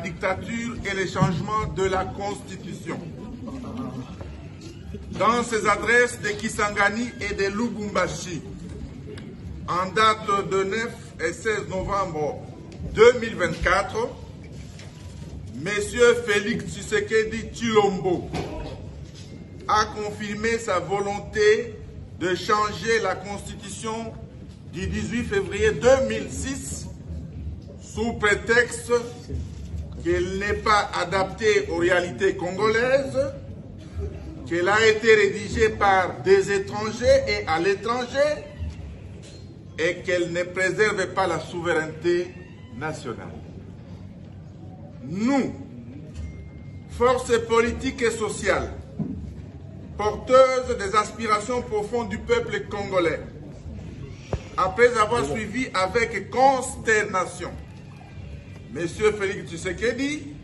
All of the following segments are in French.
dictature et les changements de la Constitution. Dans ses adresses de Kisangani et de Lubumbashi, en date de 9 et 16 novembre 2024, M. Félix Tshisekedi Tshilombo a confirmé sa volonté de changer la Constitution du 18 février 2006 sous prétexte qu'elle n'est pas adaptée aux réalités congolaises, qu'elle a été rédigée par des étrangers et à l'étranger et qu'elle ne préserve pas la souveraineté nationale. Nous, forces politiques et sociales, porteuses des aspirations profondes du peuple congolais, après avoir suivi avec consternation M. Félix Tshisekedi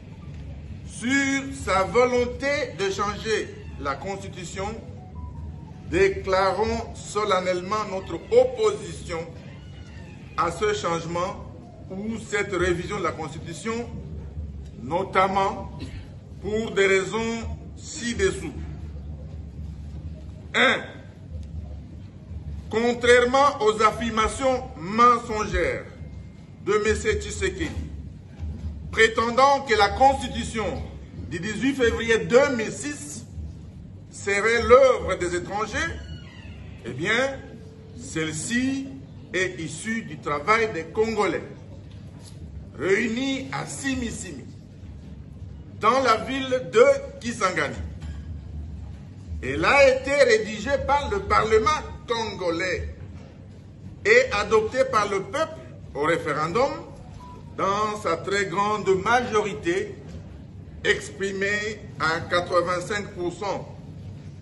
sur sa volonté de changer la Constitution, déclarons solennellement notre opposition à ce changement ou cette révision de la Constitution, notamment pour des raisons ci-dessous. 1. Contrairement aux affirmations mensongères de M. Tshisekedi, prétendant que la Constitution du 18 février 2006 serait l'œuvre des étrangers, eh bien, celle-ci est issue du travail des Congolais, réunis à Simi-Simi, dans la ville de Kisangani. Elle a été rédigée par le Parlement congolais et adoptée par le peuple au référendum dans sa très grande majorité, exprimée à 85%.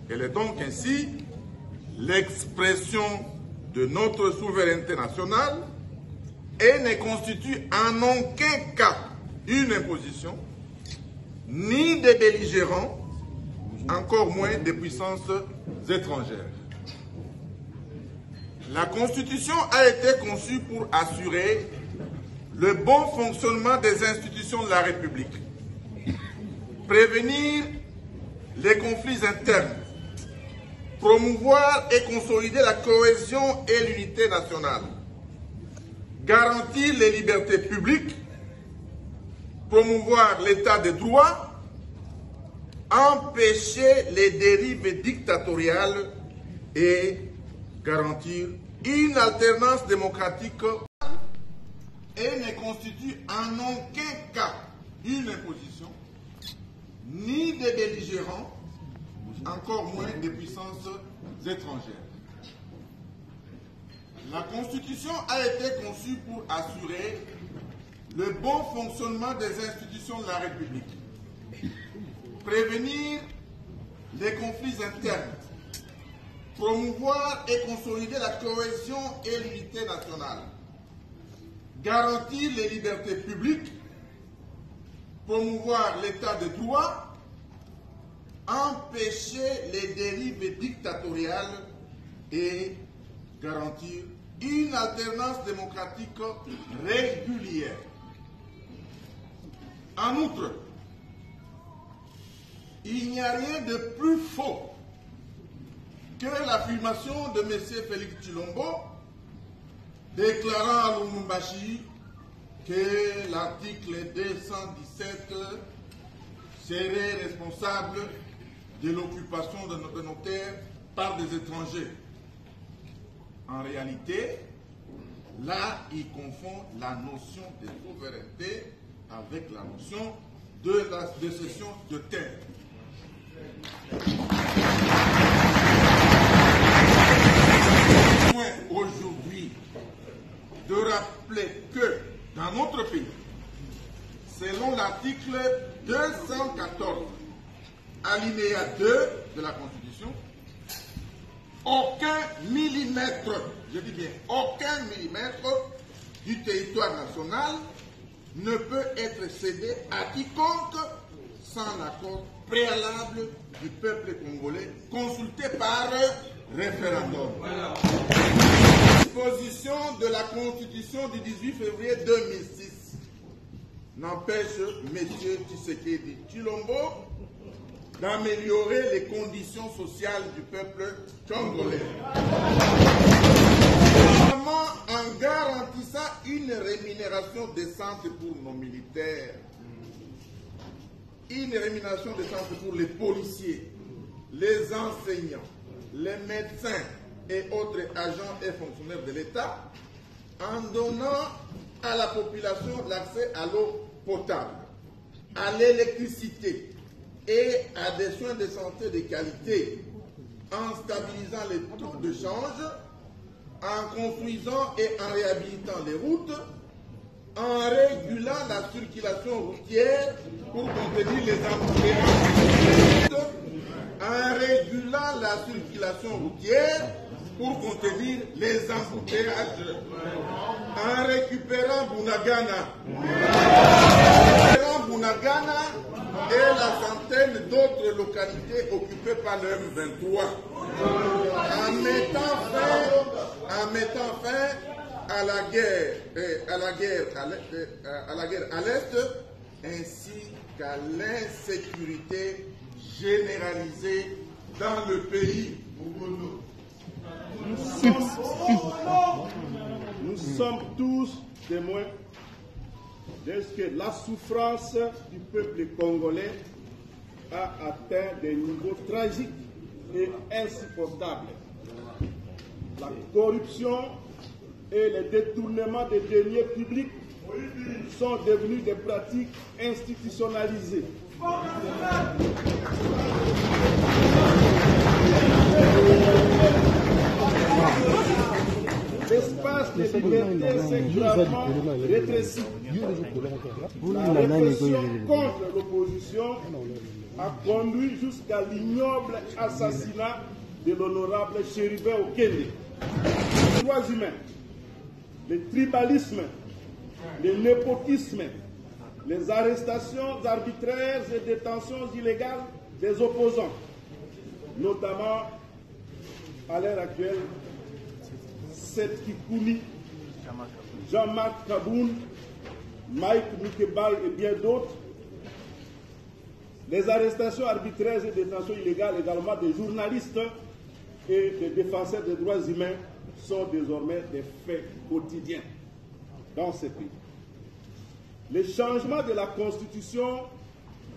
Elle est donc ainsi l'expression de notre souveraineté nationale et ne constitue en aucun cas une imposition, ni des belligérants, encore moins des puissances étrangères. La Constitution a été conçue pour assurer le bon fonctionnement des institutions de la République, prévenir les conflits internes, promouvoir et consolider la cohésion et l'unité nationale, garantir les libertés publiques, promouvoir l'état de droit, empêcher les dérives dictatoriales et garantir une alternance démocratique et ne constitue en aucun cas une imposition, ni des belligérants, encore moins des puissances étrangères. La Constitution a été conçue pour assurer le bon fonctionnement des institutions de la République, prévenir les conflits internes, promouvoir et consolider la cohésion et l'unité nationale, garantir les libertés publiques, promouvoir l'état de droit, empêcher les dérives dictatoriales et garantir une alternance démocratique régulière. En outre, il n'y a rien de plus faux que l'affirmation de M. Félix Tshilombo déclarant à Lubumbashi que l'article 217 serait responsable de l'occupation de nos terres par des étrangers. En réalité, là, il confond la notion de souveraineté avec la notion de cession de terre. Aujourd'hui, de rappeler que dans notre pays, selon l'article 214, alinéa 2 de la Constitution, aucun millimètre, je dis bien aucun millimètre du territoire national ne peut être cédé à quiconque sans l'accord préalable du peuple congolais consulté par référendum. Voilà. Disposition de la Constitution du 18 février 2006 n'empêche M. Tshisekedi Tshilombo d'améliorer les conditions sociales du peuple congolais. Notamment en garantissant une rémunération décente pour nos militaires, une rémunération décente pour les policiers, les enseignants, les médecins et autres agents et fonctionnaires de l'État, en donnant à la population l'accès à l'eau potable, à l'électricité et à des soins de santé de qualité, en stabilisant les taux de change, en construisant et en réhabilitant les routes, en régulant la circulation routière pour contenir les embouteillages, en régulant la circulation routière pour contenir les embouteillages, en récupérant Bunagana et la centaine d'autres localités occupées par le M23, en mettant fin à la guerre à l'Est, ainsi qu'à l'insécurité généralisée dans le pays. Nous sommes tous témoins de ce que la souffrance du peuple congolais a atteint des niveaux tragiques et insupportables. La corruption et le détournement des deniers publics sont devenus des pratiques institutionnalisées. L'espace de liberté s'est gravement rétréci. La répression contre l'opposition a conduit jusqu'à l'ignoble assassinat de l'honorable Chérubin Okende. Les droits humains, le tribalisme, le népotisme, les arrestations arbitraires et détentions illégales des opposants, notamment à l'heure actuelle, Seth Kikouni, Jean-Marc Kaboun, Mike Mukebal et bien d'autres. Les arrestations arbitraires et détentions illégales également des journalistes et des défenseurs des droits humains sont désormais des faits quotidiens dans ce pays. Le changement de la Constitution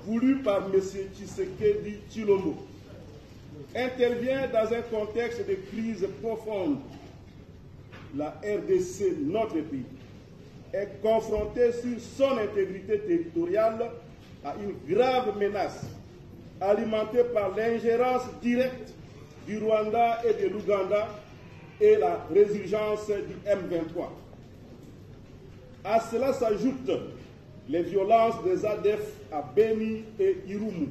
voulu par M. Tshisekedi Tshilombo intervient dans un contexte de crise profonde. La RDC, notre pays, est confrontée sur son intégrité territoriale à une grave menace alimentée par l'ingérence directe du Rwanda et de l'Ouganda et la résurgence du M23. À cela s'ajoutent les violences des ADF à Beni et Irumu,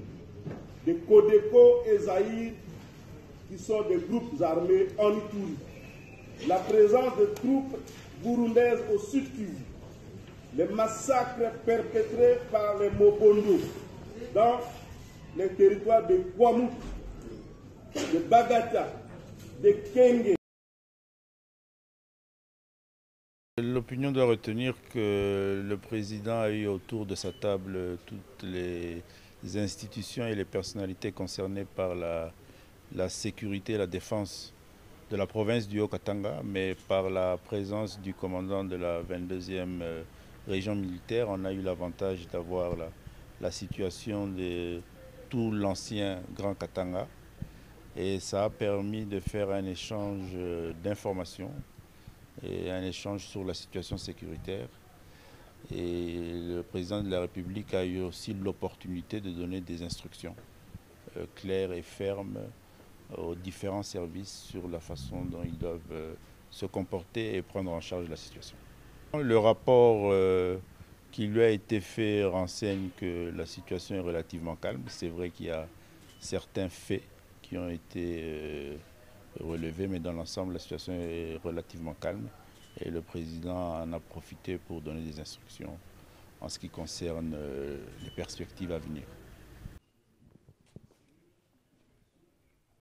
de Kodeko et Zaïre, qui sont des groupes armés en Ituri, la présence de troupes burundaises au sud Kivu, les massacres perpétrés par les Mobondo dans les territoires de Kwamut, de Bagata, de Kenge. L'opinion doit retenir que le président a eu autour de sa table toutes les institutions et les personnalités concernées par la sécurité et la défense de la province du Haut-Katanga, mais par la présence du commandant de la 22e région militaire, on a eu l'avantage d'avoir la situation de tout l'ancien Grand Katanga, et ça a permis de faire un échange d'informations et un échange sur la situation sécuritaire. Et le président de la République a eu aussi l'opportunité de donner des instructions claires et fermes aux différents services sur la façon dont ils doivent se comporter et prendre en charge la situation. Le rapport qui lui a été fait renseigne que la situation est relativement calme. C'est vrai qu'il y a certains faits qui ont été relevés, mais dans l'ensemble, la situation est relativement calme. Et le président en a profité pour donner des instructions en ce qui concerne les perspectives à venir.